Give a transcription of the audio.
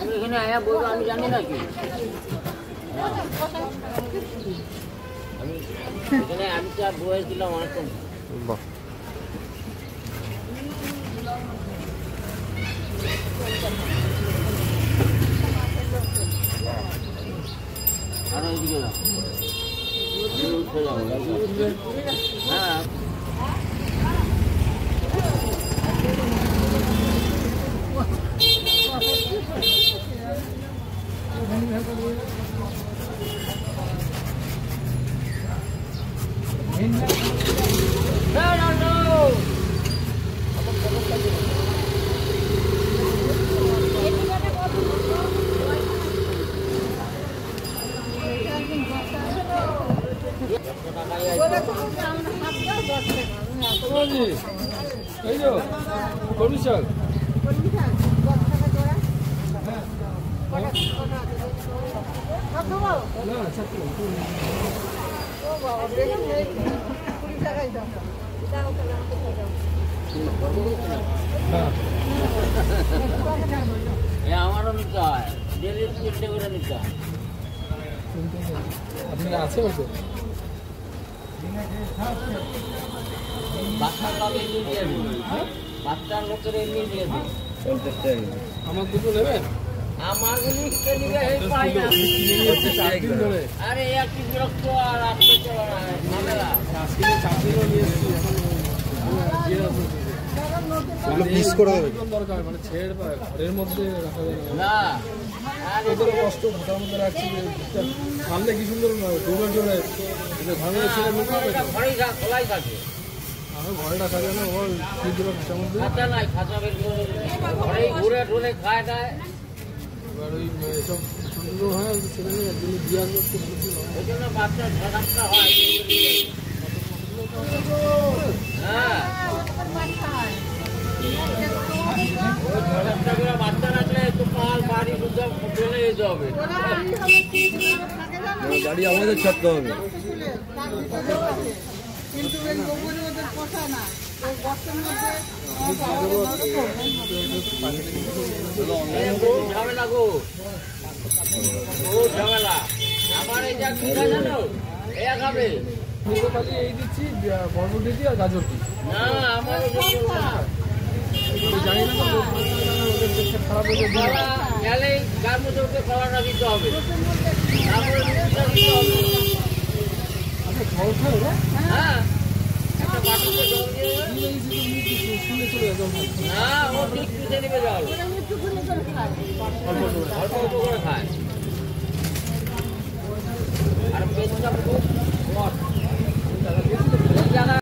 এখানে আয়া বলবো আমি জানি না কি আমি এখানে আমি তো বসেছিলাম অনেকক্ষণ। বাহ আর এইদিকে হ্যাঁ এই যে কলমি শাক আমারও নিতে হয় ডেলি 3টে করে নিতে হয়। আপনার আছে বলতে বাচ্চার কাউকে এমনি দিয়ে দিন, বাচ্চার লোকের এমনি দিয়ে দিন। আমার দুটো নেবেন? আমারগুলি কে নিবে এই পাই না। আরে একই বিরক্ত আর আপনি চলো না ঝামেলা। আজকে 4 দিনও নিয়ে এসেছি এখন পিস করে দরকার মানে ছেড়ে ঘরের মধ্যে রাখা যাবে না। ওদের কষ্ট ঘটার মধ্যে রাখছি সামনে কি সুন্দর ডুবে চলে ঘরের ছেলে ঘরেই খোলাই থাকে। আমার ঘরে রাখা যায় না ওর ফ্রিজের খাঁচার মধ্যে খাঁচা নাই, খাঁচা বের করে ঘরেই ঘুরে টুরে খায় দেয়। এবার ওই এসব সুন্দর হয় ছেলে মেয়ে একদিন দিয়ে আসবে ওই জন্য বাচ্চা ঝাঁকটা হয়। হ্যাঁ বাচ্চা রাখলে একটু পাল বাড়ি চলে যেতে হবে। গাড়ি আমাদের ছাড়তে হবে। ঝামেলা গো, ঝামেলা। আমার এই যা কি জানো এ খাবে এই দিচ্ছি বরবটি দিচ্ছি আর গাজর দিচ্ছি। না আমার জানি না খারাপ হয়ে গেলেই গার মধ্যে উঠে কলাটা দিতে হবে, তারপরে দিতে হবে। হ্যাঁ একটা বাটিতে জল দিয়ে না ও ঠিক পিঠে নেবে জল অল্প অল্প করে খায়। আর পেটটা খুব